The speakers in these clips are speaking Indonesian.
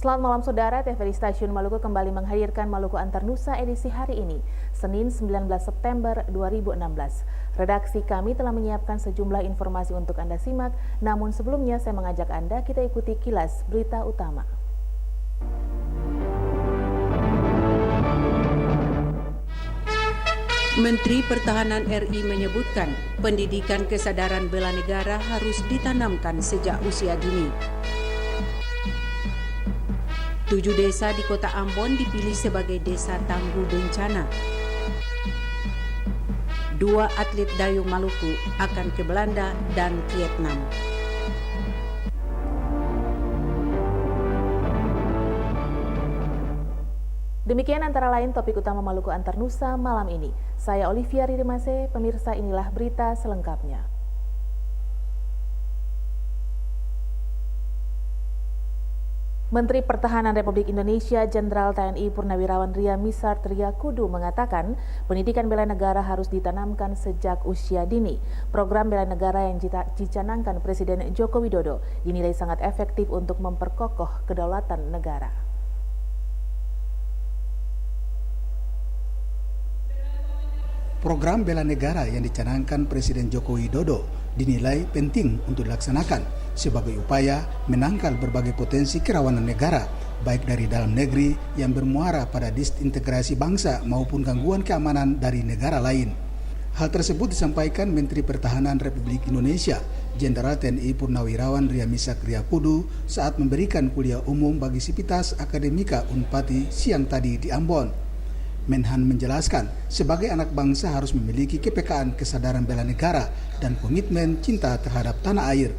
Selamat malam saudara, TVRI Stasiun Maluku kembali menghadirkan Maluku Antar Nusa edisi hari ini, Senin 19 September 2016. Redaksi kami telah menyiapkan sejumlah informasi untuk Anda simak, namun sebelumnya saya mengajak Anda kita ikuti kilas berita utama. Menteri Pertahanan RI menyebutkan pendidikan kesadaran bela negara harus ditanamkan sejak usia dini. 7 desa di Kota Ambon dipilih sebagai desa tangguh bencana. 2 atlet dayung Maluku akan ke Belanda dan Vietnam. Demikian antara lain topik utama Maluku Antar Nusa malam ini. Saya Olivia Ridemase, pemirsa inilah berita selengkapnya. Menteri Pertahanan Republik Indonesia Jenderal TNI Purnawirawan Ria Mizar Triakudu mengatakan pendidikan bela negara harus ditanamkan sejak usia dini. Program bela negara yang dicanangkan Presiden Joko Widodo dinilai sangat efektif untuk memperkokoh kedaulatan negara. Program bela negara yang dicanangkan Presiden Joko Widodo dinilai penting untuk dilaksanakan sebagai upaya menangkal berbagai potensi kerawanan negara, baik dari dalam negeri yang bermuara pada disintegrasi bangsa maupun gangguan keamanan dari negara lain. Hal tersebut disampaikan Menteri Pertahanan Republik Indonesia, Jenderal TNI Purnawirawan Ria Mizar Triakudu saat memberikan kuliah umum bagi Sivitas Akademika Unpati siang tadi di Ambon. Menhan menjelaskan, sebagai anak bangsa harus memiliki kepekaan kesadaran bela negara dan komitmen cinta terhadap tanah air.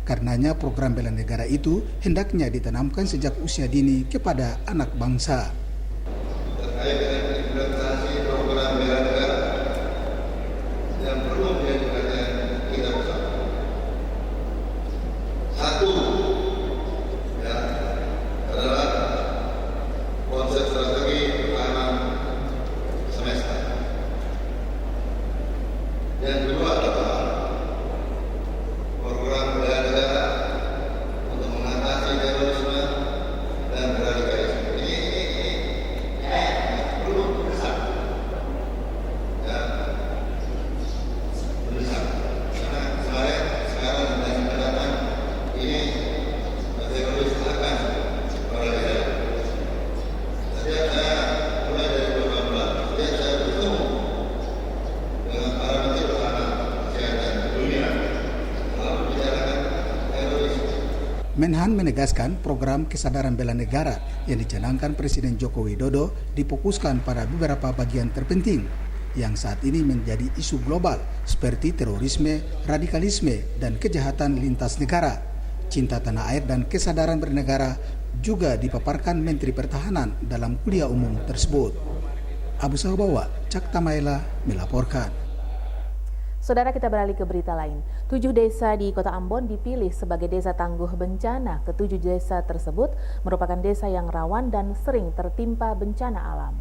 Karenanya program bela negara itu hendaknya ditanamkan sejak usia dini kepada anak bangsa. Terkait dengan implementasi program bela negara yang perlu menjadi perhatian kita bersama. Satu, ya, adalah konsep strategi pertahanan semesta. Yang kedua adalah program bela negara untuk mengatasi terorisme dan radikalisme. Ini perlu besar, ya, besar. Karena sekarang dan mendatang ini teroris akan radikal. Setiap saya mulai dari 2018, setiap saya bertemu dengan para menteri pertahanan kesehatan dunia, lalu bicarakan terorisme. Menhan menegaskan program kesadaran bela negara yang dicanangkan Presiden Joko Widodo difokuskan pada beberapa bagian terpenting yang saat ini menjadi isu global seperti terorisme, radikalisme, dan kejahatan lintas negara. Cinta tanah air dan kesadaran bernegara juga dipaparkan Menteri Pertahanan dalam kuliah umum tersebut. Abu Sahabawa, Cak Tamaela melaporkan. Saudara, kita beralih ke berita lain. 7 desa di Kota Ambon dipilih sebagai desa tangguh bencana. Ketujuh desa tersebut merupakan desa yang rawan dan sering tertimpa bencana alam.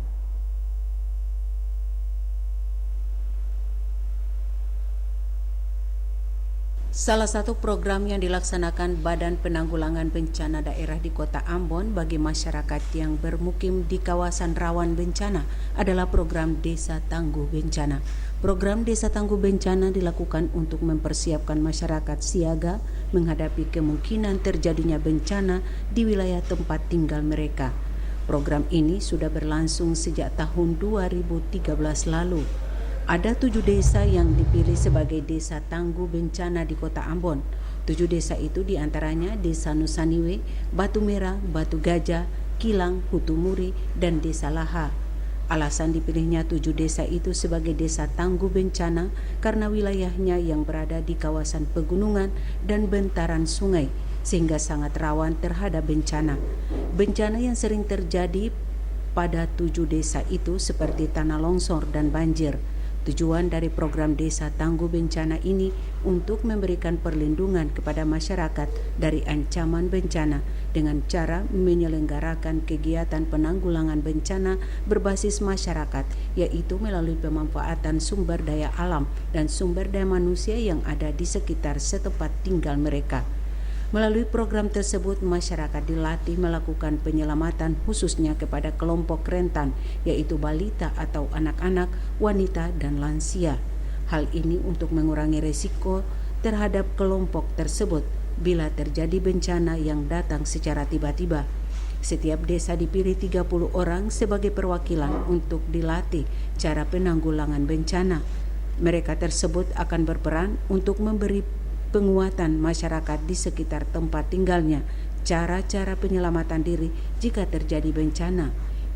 Salah satu program yang dilaksanakan Badan Penanggulangan Bencana Daerah di Kota Ambon bagi masyarakat yang bermukim di kawasan rawan bencana adalah program Desa Tangguh Bencana. Program Desa Tangguh Bencana dilakukan untuk mempersiapkan masyarakat siaga menghadapi kemungkinan terjadinya bencana di wilayah tempat tinggal mereka. Program ini sudah berlangsung sejak tahun 2013 lalu. Ada 7 desa yang dipilih sebagai desa tangguh bencana di Kota Ambon. 7 desa itu diantaranya Desa Nusaniwe, Batu Merah, Batu Gajah, Kilang, Hutumuri, dan Desa Laha. Alasan dipilihnya 7 desa itu sebagai desa tangguh bencana karena wilayahnya yang berada di kawasan pegunungan dan bentaran sungai, sehingga sangat rawan terhadap bencana. Bencana yang sering terjadi pada 7 desa itu seperti tanah longsor dan banjir. Tujuan dari program Desa Tangguh Bencana ini untuk memberikan perlindungan kepada masyarakat dari ancaman bencana dengan cara menyelenggarakan kegiatan penanggulangan bencana berbasis masyarakat, yaitu melalui pemanfaatan sumber daya alam dan sumber daya manusia yang ada di sekitar setempat tinggal mereka. Melalui program tersebut, masyarakat dilatih melakukan penyelamatan khususnya kepada kelompok rentan, yaitu balita atau anak-anak, wanita, dan lansia. Hal ini untuk mengurangi risiko terhadap kelompok tersebut bila terjadi bencana yang datang secara tiba-tiba. Setiap desa dipilih 30 orang sebagai perwakilan untuk dilatih cara penanggulangan bencana. Mereka tersebut akan berperan untuk memberi penguatan masyarakat di sekitar tempat tinggalnya, cara-cara penyelamatan diri jika terjadi bencana.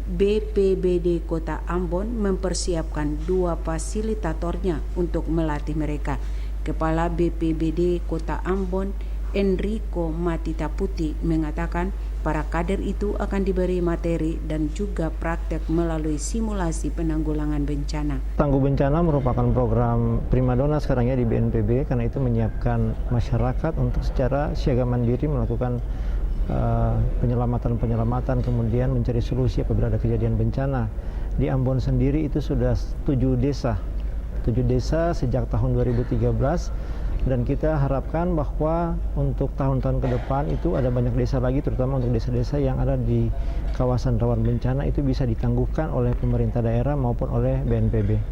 BPBD Kota Ambon mempersiapkan 2 fasilitatornya untuk melatih mereka. Kepala BPBD Kota Ambon, Enrico Matita Putih, mengatakan para kader itu akan diberi materi dan juga praktek melalui simulasi penanggulangan bencana. Tangguh bencana merupakan program primadona sekarang ya di BNPB, karena itu menyiapkan masyarakat untuk secara siaga mandiri melakukan penyelamatan, kemudian mencari solusi apabila ada kejadian bencana. Di Ambon sendiri itu sudah 7 desa sejak tahun 2013. Dan kita harapkan bahwa untuk tahun-tahun ke depan itu ada banyak desa lagi, terutama untuk desa-desa yang ada di kawasan rawan bencana itu bisa ditangguhkan oleh pemerintah daerah maupun oleh BNPB.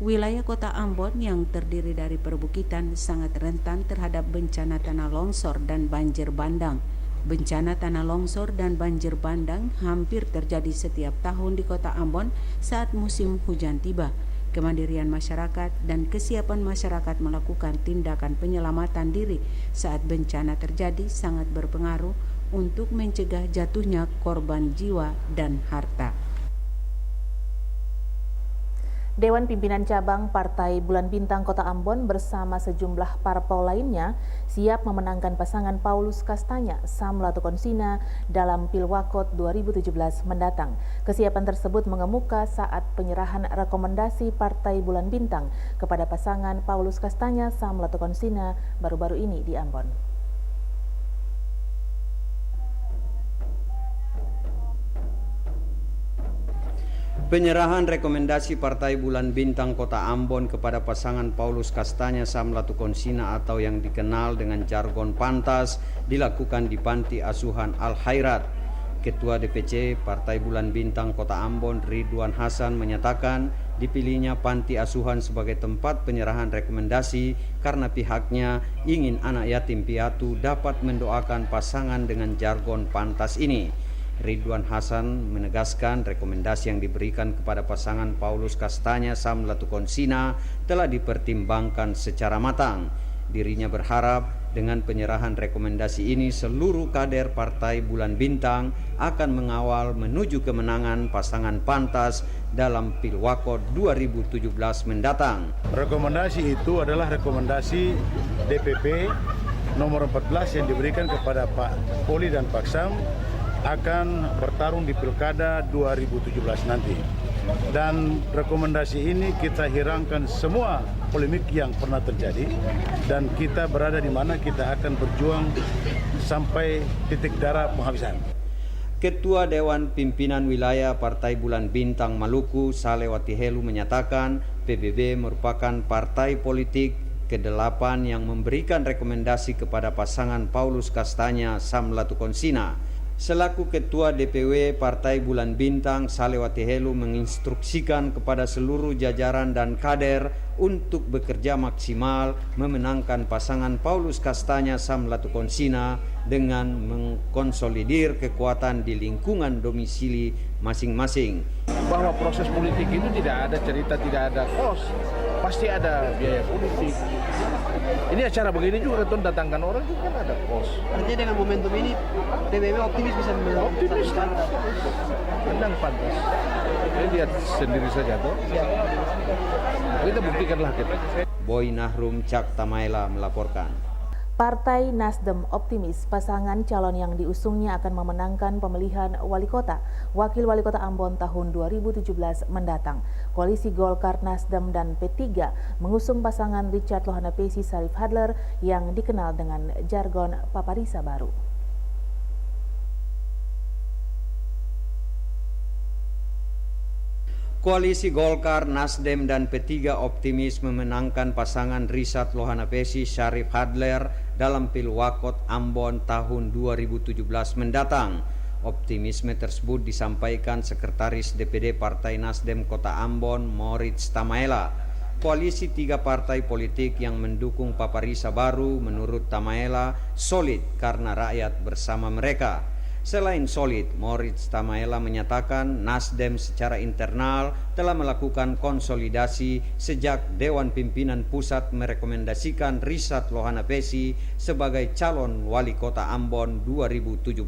Wilayah Kota Ambon yang terdiri dari perbukitan sangat rentan terhadap bencana tanah longsor dan banjir bandang. Bencana tanah longsor dan banjir bandang hampir terjadi setiap tahun di Kota Ambon saat musim hujan tiba. Kemandirian masyarakat dan kesiapan masyarakat melakukan tindakan penyelamatan diri saat bencana terjadi sangat berpengaruh untuk mencegah jatuhnya korban jiwa dan harta. Dewan Pimpinan Cabang Partai Bulan Bintang Kota Ambon bersama sejumlah parpol lainnya siap memenangkan pasangan Paulus Kastanya Sam Latukonsina dalam Pilwakot 2017 mendatang. Kesiapan tersebut mengemuka saat penyerahan rekomendasi Partai Bulan Bintang kepada pasangan Paulus Kastanya Sam Latukonsina baru-baru ini di Ambon. Penyerahan rekomendasi Partai Bulan Bintang Kota Ambon kepada pasangan Paulus Kastanya Sam Latukonsina atau yang dikenal dengan jargon pantas dilakukan di Panti Asuhan Al-Khairat. Ketua DPC Partai Bulan Bintang Kota Ambon Ridwan Hasan menyatakan dipilihnya Panti Asuhan sebagai tempat penyerahan rekomendasi karena pihaknya ingin anak yatim piatu dapat mendoakan pasangan dengan jargon pantas ini. Ridwan Hasan menegaskan rekomendasi yang diberikan kepada pasangan Paulus Kastanya Sam Latukonsina telah dipertimbangkan secara matang. Dirinya berharap dengan penyerahan rekomendasi ini seluruh kader Partai Bulan Bintang akan mengawal menuju kemenangan pasangan pantas dalam Pilwakot 2017 mendatang. Rekomendasi itu adalah rekomendasi DPP nomor 14 yang diberikan kepada Pak Poli dan Pak Sam akan bertarung di Pilkada 2017 nanti. Dan rekomendasi ini kita hilangkan semua polemik yang pernah terjadi dan kita berada di mana kita akan berjuang sampai titik darah penghabisan. Ketua Dewan Pimpinan Wilayah Partai Bulan Bintang Maluku, Saleh Watihelu menyatakan PBB merupakan partai politik ke-8 yang memberikan rekomendasi kepada pasangan Paulus Kastanya Sam Latukonsina. Selaku Ketua DPW Partai Bulan Bintang, Saleh Watihelu menginstruksikan kepada seluruh jajaran dan kader untuk bekerja maksimal memenangkan pasangan Paulus Kastanya Sam Latukonsina dengan mengkonsolidir kekuatan di lingkungan domisili masing-masing. Bahwa proses politik itu tidak ada cerita, tidak ada kos, pasti ada biaya politik. Ini acara begini juga kan datangkan orang juga kan ada kos. Artinya dengan momentum ini PBB optimis bisa menang. Optimis kan? Menang pantas. Ini lihat sendiri saja toh. Kita buktikanlah kita. Boy Nahrum Cak Tamaela melaporkan. Partai Nasdem optimis pasangan calon yang diusungnya akan memenangkan pemilihan wali kota, wakil wali kota Ambon tahun 2017 mendatang. Koalisi Golkar, Nasdem, dan P3 mengusung pasangan Richard Lohanapesi Sarif Hadler yang dikenal dengan jargon Paparisa Baru. Koalisi Golkar, Nasdem, dan P3 optimis memenangkan pasangan Risat Lohanapesi Syarif Hadler dalam Pilwakot Ambon tahun 2017 mendatang. Optimisme tersebut disampaikan Sekretaris DPD Partai Nasdem Kota Ambon, Moritz Tamaela. Koalisi 3 partai politik yang mendukung Paparisa baru menurut Tamaela solid karena rakyat bersama mereka. Selain solid, Moritz Tamaela menyatakan Nasdem secara internal telah melakukan konsolidasi sejak Dewan Pimpinan Pusat merekomendasikan Risat Lohanapesi sebagai calon wali kota Ambon 2017.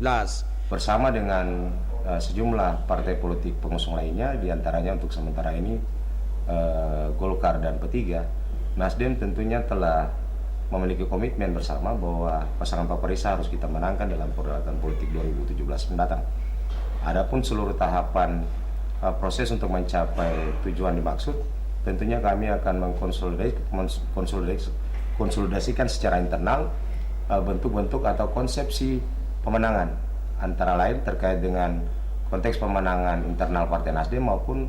Bersama dengan sejumlah partai politik pengusung lainnya, diantaranya untuk sementara ini Golkar dan P3, Nasdem tentunya telah memiliki komitmen bersama bahwa pasangan Paparisa harus kita menangkan dalam perhelatan politik 2017 mendatang. Adapun seluruh tahapan proses untuk mencapai tujuan dimaksud, tentunya kami akan mengkonsolidasikan secara internal bentuk-bentuk atau konsepsi pemenangan, antara lain terkait dengan konteks pemenangan internal Partai Nasdem maupun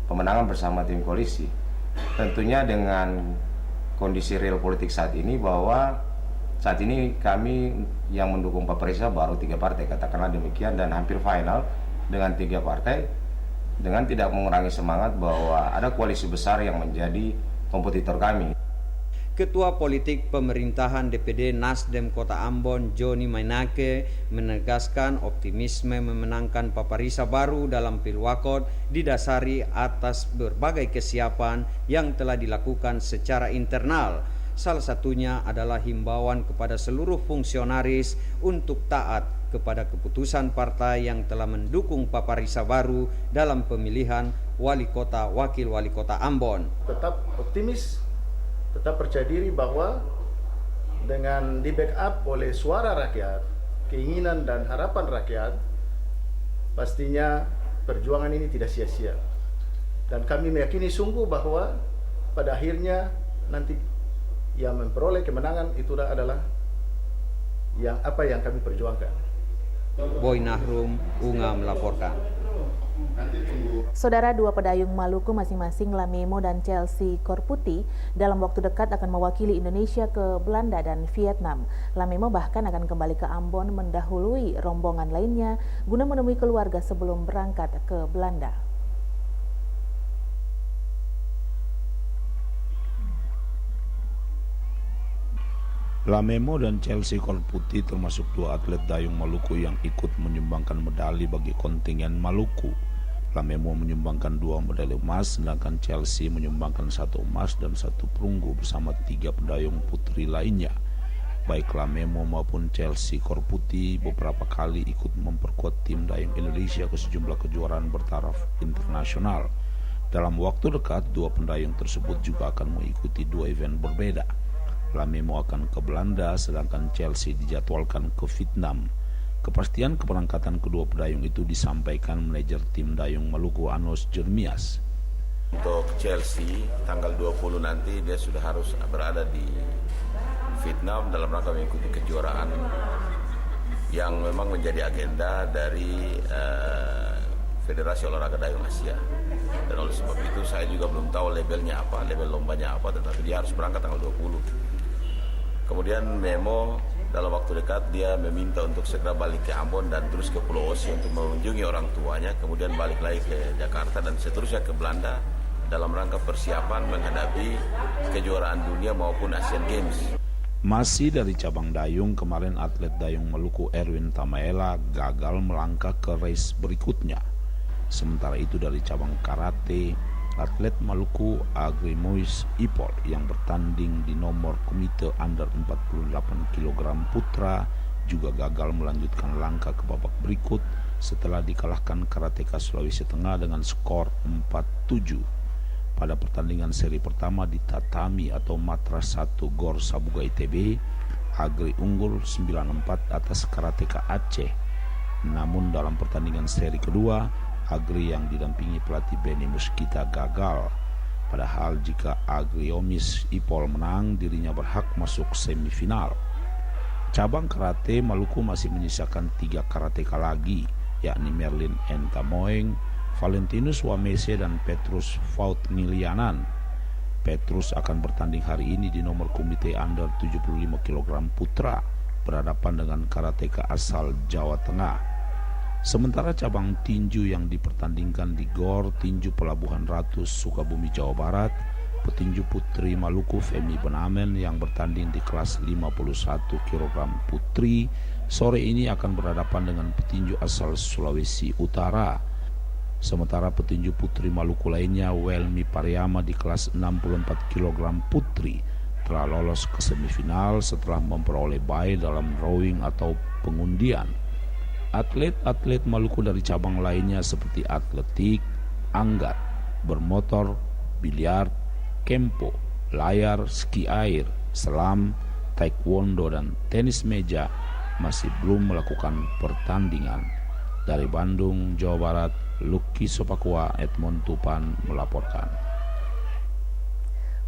pemenangan bersama tim koalisi. Tentunya dengan kondisi real politik saat ini, bahwa saat ini kami yang mendukung Paparisa baru 3 partai, katakanlah demikian, dan hampir final dengan 3 partai, dengan tidak mengurangi semangat bahwa ada koalisi besar yang menjadi kompetitor kami. Ketua Politik Pemerintahan DPD Nasdem Kota Ambon, Joni Mainake, menegaskan optimisme memenangkan Paparisa baru dalam Pilwakot didasari atas berbagai kesiapan yang telah dilakukan secara internal. Salah satunya adalah himbauan kepada seluruh fungsionaris untuk taat kepada keputusan partai yang telah mendukung Paparisa baru dalam pemilihan wali kota, wakil wali kota Ambon. Tetap optimis, tetap percaya diri bahwa dengan di backup oleh suara rakyat, keinginan dan harapan rakyat, pastinya perjuangan ini tidak sia-sia. Dan kami meyakini sungguh bahwa pada akhirnya nanti yang memperoleh kemenangan itu adalah apa yang kami perjuangkan. Boy Nahrum, Unga melaporkan. Saudara, 2 pedayung Maluku masing-masing Lamemo dan Chelsea Korputi dalam waktu dekat akan mewakili Indonesia ke Belanda dan Vietnam. Lamemo bahkan akan kembali ke Ambon mendahului rombongan lainnya guna menemui keluarga sebelum berangkat ke Belanda. Lamemo dan Chelsea Korputi termasuk 2 atlet dayung Maluku yang ikut menyumbangkan medali bagi kontingen Maluku. Lamemo menyumbangkan 2 medali emas, sedangkan Chelsea menyumbangkan 1 emas dan 1 perunggu bersama 3 pedayung putri lainnya. Baik Lamemo maupun Chelsea Korputi beberapa kali ikut memperkuat tim dayung Indonesia ke sejumlah kejuaraan bertaraf internasional. Dalam waktu dekat, 2 pendayung tersebut juga akan mengikuti 2 event berbeda. Lamemo akan ke Belanda, sedangkan Chelsea dijadwalkan ke Vietnam. Kepastian keberangkatan kedua pedayung itu disampaikan manajer tim dayung Maluku Anos Jeremias. Untuk Chelsea tanggal 20 nanti dia sudah harus berada di Vietnam dalam rangka mengikuti kejuaraan yang memang menjadi agenda dari Federasi Olahraga Dayung Asia. Dan oleh sebab itu saya juga belum tahu labelnya apa, label lombanya apa, tetapi dia harus berangkat tanggal 20. Kemudian Memo dalam waktu dekat dia meminta untuk segera balik ke Ambon dan terus ke Pulau Osi untuk mengunjungi orang tuanya, kemudian balik lagi ke Jakarta dan seterusnya ke Belanda dalam rangka persiapan menghadapi kejuaraan dunia maupun Asian Games. Masih dari cabang dayung, kemarin atlet dayung Maluku Erwin Tamaela gagal melangkah ke race berikutnya. Sementara itu dari cabang karate, atlet Maluku Agrimois Ipol yang bertanding di nomor komite under 48 kg putra juga gagal melanjutkan langkah ke babak berikut setelah dikalahkan karateka Sulawesi Tengah dengan skor 4-7. Pada pertandingan seri pertama di tatami atau Matras 1 Gor Sabuga ITB, Agri unggul 9-4 atas karateka Aceh. Namun dalam pertandingan seri kedua, Agri yang didampingi pelatih Benny Muskita gagal. Padahal jika Agriomis Ipol menang, dirinya berhak masuk semifinal. Cabang karate Maluku masih menyisakan 3 karateka lagi, yakni Merlin N. Tamoeng, Valentinus Wamese dan Petrus Vautnilianan. Petrus akan bertanding hari ini di nomor komite under 75 kg putra berhadapan dengan karateka asal Jawa Tengah. Sementara cabang tinju yang dipertandingkan di GOR Tinju Pelabuhan Ratu Sukabumi Jawa Barat, petinju putri Maluku Femi Benamen yang bertanding di kelas 51 kg putri sore ini akan berhadapan dengan petinju asal Sulawesi Utara. Sementara petinju putri Maluku lainnya Welmi Pariama di kelas 64 kg putri telah lolos ke semifinal setelah memperoleh bye dalam drawing atau pengundian. Atlet-atlet Maluku dari cabang lainnya seperti atletik, anggat, bermotor, biliar, kempo, layar, ski air, selam, taekwondo, dan tenis meja masih belum melakukan pertandingan. Dari Bandung, Jawa Barat, Lucky Sopakua, Edmond Tupan melaporkan.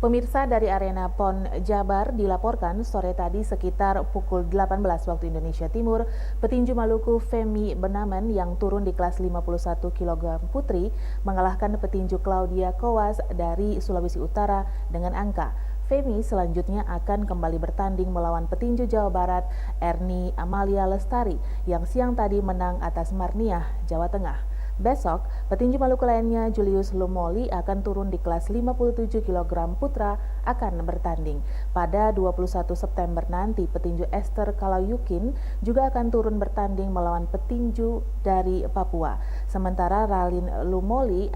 Pemirsa, dari arena PON Jabar dilaporkan sore tadi sekitar pukul 18 waktu Indonesia Timur, petinju Maluku Femi Benamen yang turun di kelas 51 kg putri mengalahkan petinju Claudia Kowas dari Sulawesi Utara dengan angka. Femi selanjutnya akan kembali bertanding melawan petinju Jawa Barat Erni Amalia Lestari yang siang tadi menang atas Marniah, Jawa Tengah. Besok, petinju Maluku lainnya Julius Lumoli akan turun di kelas 57 kg putra akan bertanding. Pada 21 September nanti, petinju Esther Kalayukin juga akan turun bertanding melawan petinju dari Papua. Sementara Ralin Lumoli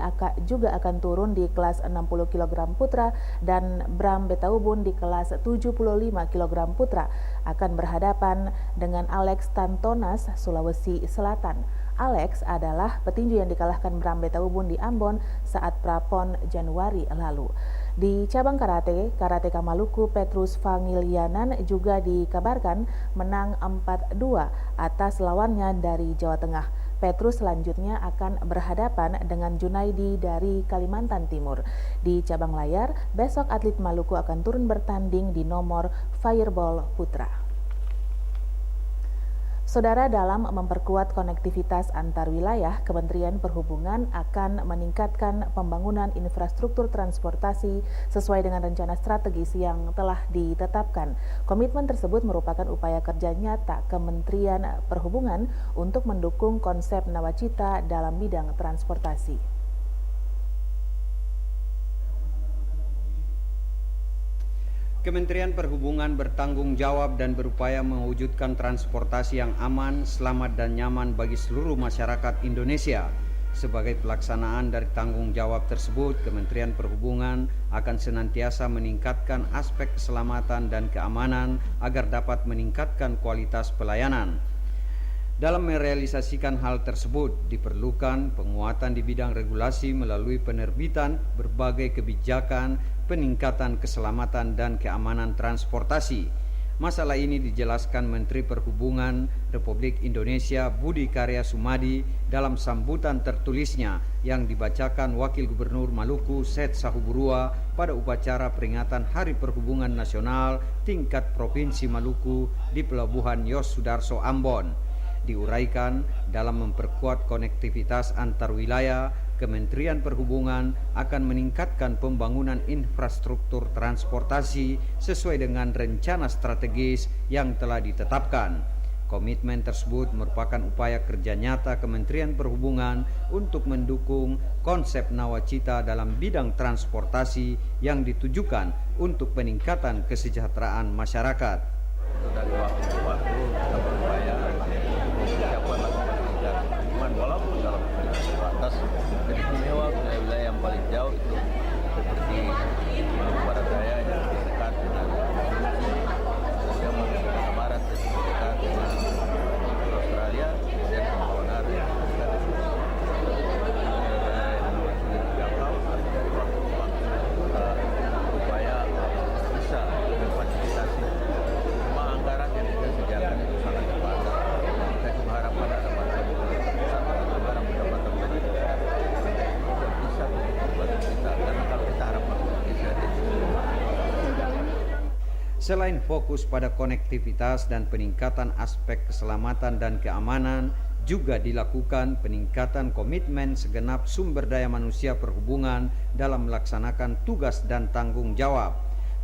juga akan turun di kelas 60 kg putra dan Bram Betaubun di kelas 75 kg putra akan berhadapan dengan Alex Tantonas, Sulawesi Selatan. Alex adalah petinju yang dikalahkan Bram Betaubun di Ambon saat Prapon Januari lalu. Di cabang karate, karateka Maluku Petrus Vautnilianan juga dikabarkan menang 4-2 atas lawannya dari Jawa Tengah. Petrus selanjutnya akan berhadapan dengan Junaidi dari Kalimantan Timur. Di cabang layar, besok atlet Maluku akan turun bertanding di nomor fireball putra. Saudara, dalam memperkuat konektivitas antar wilayah, Kementerian Perhubungan akan meningkatkan pembangunan infrastruktur transportasi sesuai dengan rencana strategis yang telah ditetapkan. Komitmen tersebut merupakan upaya kerja nyata Kementerian Perhubungan untuk mendukung konsep nawacita dalam bidang transportasi. Kementerian Perhubungan bertanggung jawab dan berupaya mewujudkan transportasi yang aman, selamat, dan nyaman bagi seluruh masyarakat Indonesia. Sebagai pelaksanaan dari tanggung jawab tersebut, Kementerian Perhubungan akan senantiasa meningkatkan aspek keselamatan dan keamanan agar dapat meningkatkan kualitas pelayanan. Dalam merealisasikan hal tersebut, diperlukan penguatan di bidang regulasi melalui penerbitan berbagai kebijakan peningkatan keselamatan dan keamanan transportasi. Masalah ini dijelaskan Menteri Perhubungan Republik Indonesia Budi Karya Sumadi dalam sambutan tertulisnya yang dibacakan Wakil Gubernur Maluku Seth Sahuburua pada upacara peringatan Hari Perhubungan Nasional tingkat Provinsi Maluku di Pelabuhan Yos Sudarso Ambon. Diuraikan, dalam memperkuat konektivitas antar wilayah, Kementerian Perhubungan akan meningkatkan pembangunan infrastruktur transportasi sesuai dengan rencana strategis yang telah ditetapkan. Komitmen tersebut merupakan upaya kerja nyata Kementerian Perhubungan untuk mendukung konsep nawacita dalam bidang transportasi yang ditujukan untuk peningkatan kesejahteraan masyarakat. Dari waktu ke waktu kita berupaya persiapan pekerjaan perhubungan walaupun dalam batas istimewa wilayah yang paling jauh itu seperti Maluku Barat Daya yang dekat dengan Sumatera Barat yang dekat dengan Australia dan Kepulauan Riau yang dekat dengan Jangkau. Dari waktu ke waktu kita berupaya bisa memfasilitasi semua anggaran yang kita sediakan itu sangat terbatas. Kita juga harapkan ada bantuan pusat dalam anggaran pendapatan belanja daerah yang bisa membantu kita, karena kalau kita harapkan bisa Selain fokus pada konektivitas dan peningkatan aspek keselamatan dan keamanan, juga dilakukan peningkatan komitmen segenap sumber daya manusia perhubungan dalam melaksanakan tugas dan tanggung jawab.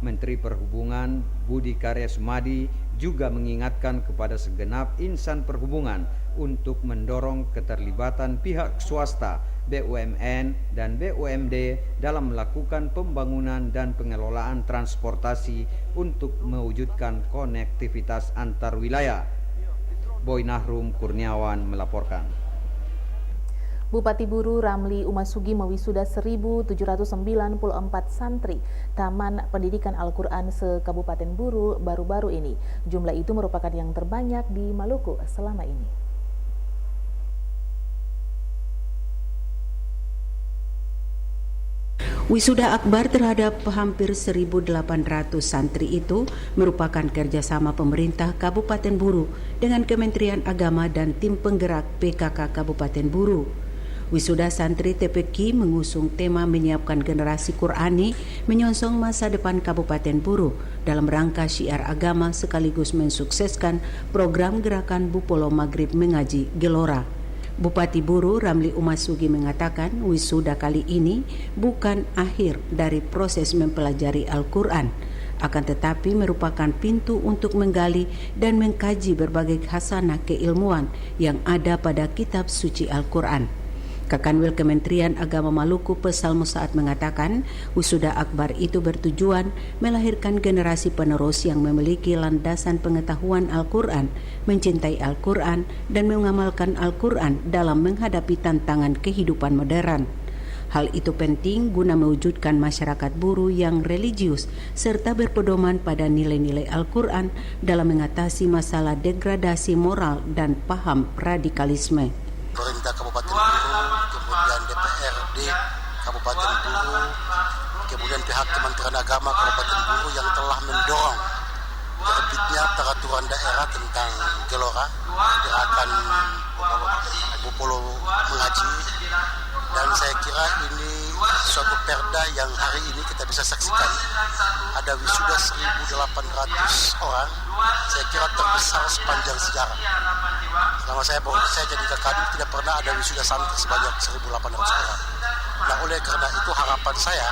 Menteri Perhubungan Budi Karya Sumadi juga mengingatkan kepada segenap insan perhubungan untuk mendorong keterlibatan pihak swasta, BUMN, dan BUMD dalam melakukan pembangunan dan pengelolaan transportasi untuk mewujudkan konektivitas antar wilayah. Boy Nahrum Kurniawan melaporkan. Bupati Buru Ramli Umasugi mewisuda 1.794 santri Taman Pendidikan Al-Quran se-Kabupaten Buru baru-baru ini. Jumlah itu merupakan yang terbanyak di Maluku selama ini. Wisuda akbar terhadap hampir 1.800 santri itu merupakan kerjasama pemerintah Kabupaten Buru dengan Kementerian Agama dan tim penggerak PKK Kabupaten Buru. Wisuda santri TPQ mengusung tema menyiapkan generasi Qurani menyongsong masa depan Kabupaten Buru dalam rangka syiar agama sekaligus mensukseskan program gerakan Bupolo Maghrib Mengaji Gelora. Bupati Buru Ramli Umasugi mengatakan wisuda kali ini bukan akhir dari proses mempelajari Al-Quran, akan tetapi merupakan pintu untuk menggali dan mengkaji berbagai khasanah keilmuan yang ada pada kitab suci Al-Quran. Kakanwil Kementerian Agama Maluku Pesal Musaad mengatakan wisuda akbar itu bertujuan melahirkan generasi penerus yang memiliki landasan pengetahuan Al-Quran, mencintai Al-Quran, dan mengamalkan Al-Quran dalam menghadapi tantangan kehidupan modern. Hal itu penting guna mewujudkan masyarakat Buru yang religius serta berpedoman pada nilai-nilai Al-Quran dalam mengatasi masalah degradasi moral dan paham radikalisme. Pemerintah Kabupaten Buru, kemudian DPRD Kabupaten Buru, kemudian pihak Kementerian Agama Kabupaten Buru yang telah mendorong terbitnya peraturan daerah tentang Gelora, gerakan Bupolo Mengaji, dan saya kira ini suatu perda yang hari ini kita bisa saksikan. Ada wisuda 1.800 orang, saya kira terbesar sepanjang sejarah. Selama saya jadi Kakadir tidak pernah ada wisuda santri sebanyak 1.800 orang. Nah, oleh karena itu harapan saya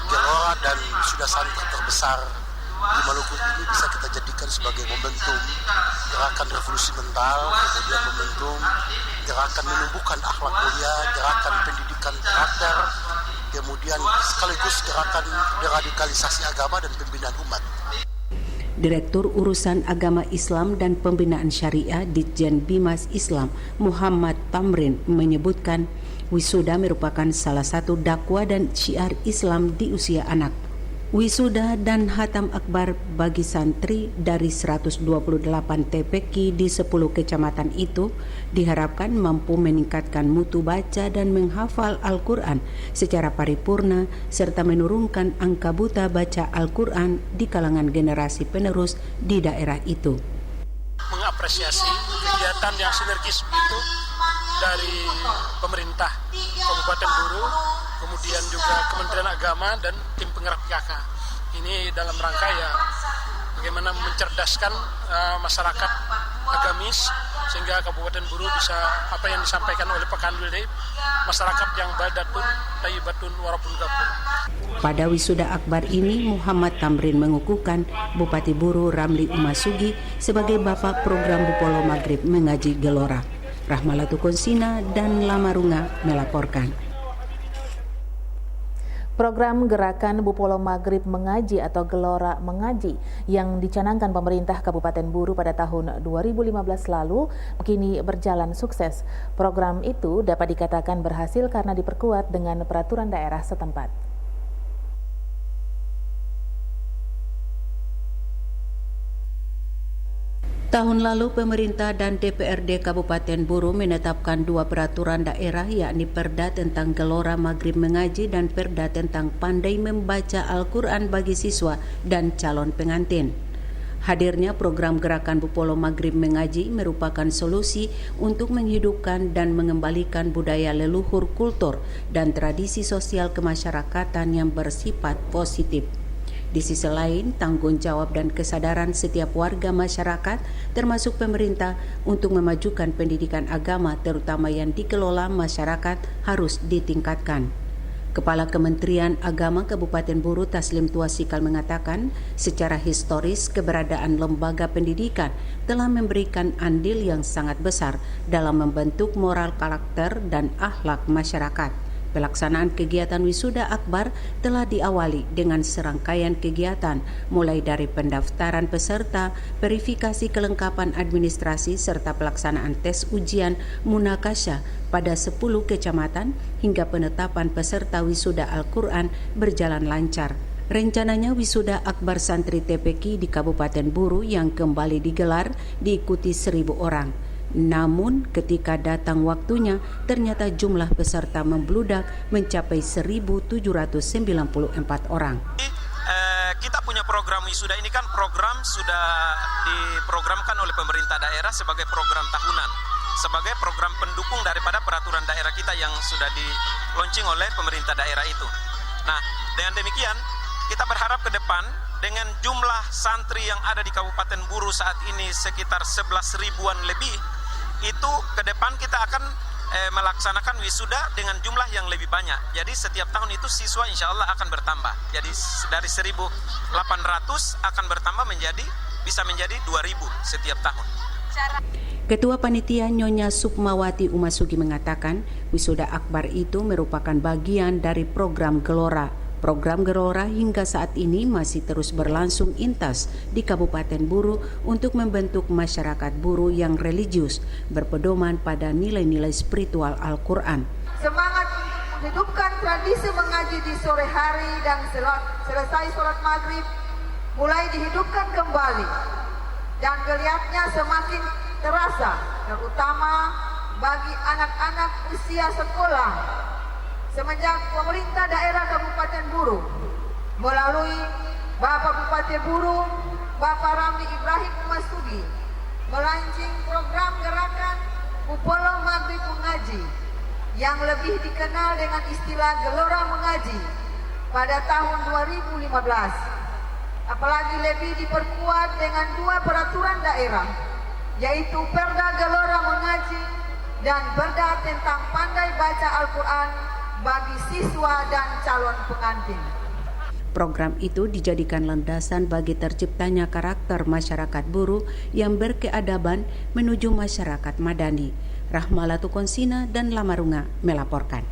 Gelora dan wisuda santri terbesar di Maluku ini bisa kita jadikan sebagai momentum gerakan revolusi mental, kemudian momentum gerakan menumbuhkan akhlak mulia, gerakan pendidikan karakter, kemudian sekaligus gerakan deradikalisasi agama dan pembinaan umat. Direktur Urusan Agama Islam dan Pembinaan Syariah Ditjen Bimas Islam Muhammad Tamrin menyebutkan wisuda merupakan salah satu dakwah dan syiar Islam di usia anak. Wisuda dan hatam akbar bagi santri dari 128 TPQ di 10 kecamatan itu diharapkan mampu meningkatkan mutu baca dan menghafal Al-Quran secara paripurna serta menurunkan angka buta baca Al-Quran di kalangan generasi penerus di daerah itu. Mengapresiasi kegiatan yang sinergis itu dari pemerintah Kabupaten Buru, kemudian juga Kementerian Agama dan tim penggerak PKK. Ini dalam rangka ya bagaimana mencerdaskan masyarakat agamis sehingga Kabupaten Buru bisa apa yang disampaikan oleh Pak Kanwil masyarakat yang badatun, tayyibatun, warapun gapur. Pada wisuda akbar ini Muhammad Tamrin mengukuhkan Bupati Buru Ramli Umasugi sebagai Bapak Program Bupolo Maghrib Mengaji Gelora. Rahmalatu Konsina dan Lamarunga melaporkan. Program Gerakan Bupolo Maghrib Mengaji atau Gelora Mengaji yang dicanangkan pemerintah Kabupaten Buru pada tahun 2015 lalu kini berjalan sukses. Program itu dapat dikatakan berhasil karena diperkuat dengan peraturan daerah setempat. Tahun lalu pemerintah dan DPRD Kabupaten Buru menetapkan 2 peraturan daerah yakni Perda tentang Gelora Maghrib Mengaji dan Perda tentang pandai membaca Al-Quran bagi siswa dan calon pengantin. Hadirnya program Gerakan Bupolo Maghrib Mengaji merupakan solusi untuk menghidupkan dan mengembalikan budaya leluhur kultur dan tradisi sosial kemasyarakatan yang bersifat positif. Di sisi lain, tanggung jawab dan kesadaran setiap warga masyarakat, termasuk pemerintah, untuk memajukan pendidikan agama terutama yang dikelola masyarakat harus ditingkatkan. Kepala Kementerian Agama Kabupaten Buru Taslim Tuasikal mengatakan, secara historis keberadaan lembaga pendidikan telah memberikan andil yang sangat besar dalam membentuk moral karakter dan akhlak masyarakat. Pelaksanaan kegiatan wisuda akbar telah diawali dengan serangkaian kegiatan mulai dari pendaftaran peserta, verifikasi kelengkapan administrasi serta pelaksanaan tes ujian munakasyah pada 10 kecamatan hingga penetapan peserta wisuda Al-Quran berjalan lancar. Rencananya wisuda akbar santri TPQ di Kabupaten Buru yang kembali digelar diikuti 1.000 orang. Namun ketika datang waktunya, ternyata jumlah peserta membludak mencapai 1.794 orang. Kita punya program wisuda ini kan program sudah diprogramkan oleh pemerintah daerah sebagai program tahunan, sebagai program pendukung daripada peraturan daerah kita yang sudah di-launching oleh pemerintah daerah itu. Nah, dengan demikian kita berharap ke depan dengan jumlah santri yang ada di Kabupaten Buru saat ini sekitar 11 ribuan lebih, itu ke depan kita akan melaksanakan wisuda dengan jumlah yang lebih banyak. Jadi setiap tahun itu siswa insya Allah akan bertambah. Jadi dari 1.800 akan bertambah bisa menjadi 2.000 setiap tahun. Ketua Panitia Nyonya Sukmawati Umasugi mengatakan, wisuda akbar itu merupakan bagian dari program Gelora. Program Gelora hingga saat ini masih terus berlangsung intas di Kabupaten Buru untuk membentuk masyarakat Buru yang religius, berpedoman pada nilai-nilai spiritual Al-Quran. Semangat untuk menghidupkan tradisi mengaji di sore hari dan selesai sholat maghrib mulai dihidupkan kembali, dan geliatnya semakin terasa, terutama bagi anak-anak usia sekolah. Semenjak pemerintah daerah Kabupaten Buru melalui Bapak Bupati Buru, Bapak Ramli Ibrahim Umasugi, melaunching program gerakan Kupolo Maghrib Mengaji yang lebih dikenal dengan istilah Gelora Mengaji pada tahun 2015. Apalagi lebih diperkuat dengan 2 peraturan daerah, yaitu Perda Gelora Mengaji dan Perda tentang pandai baca Al-Quran bagi siswa dan calon pengantin. Program itu dijadikan landasan bagi terciptanya karakter masyarakat Buru yang berkeadaban menuju masyarakat madani. Rahmalatu Konsina dan Lamarunga melaporkan.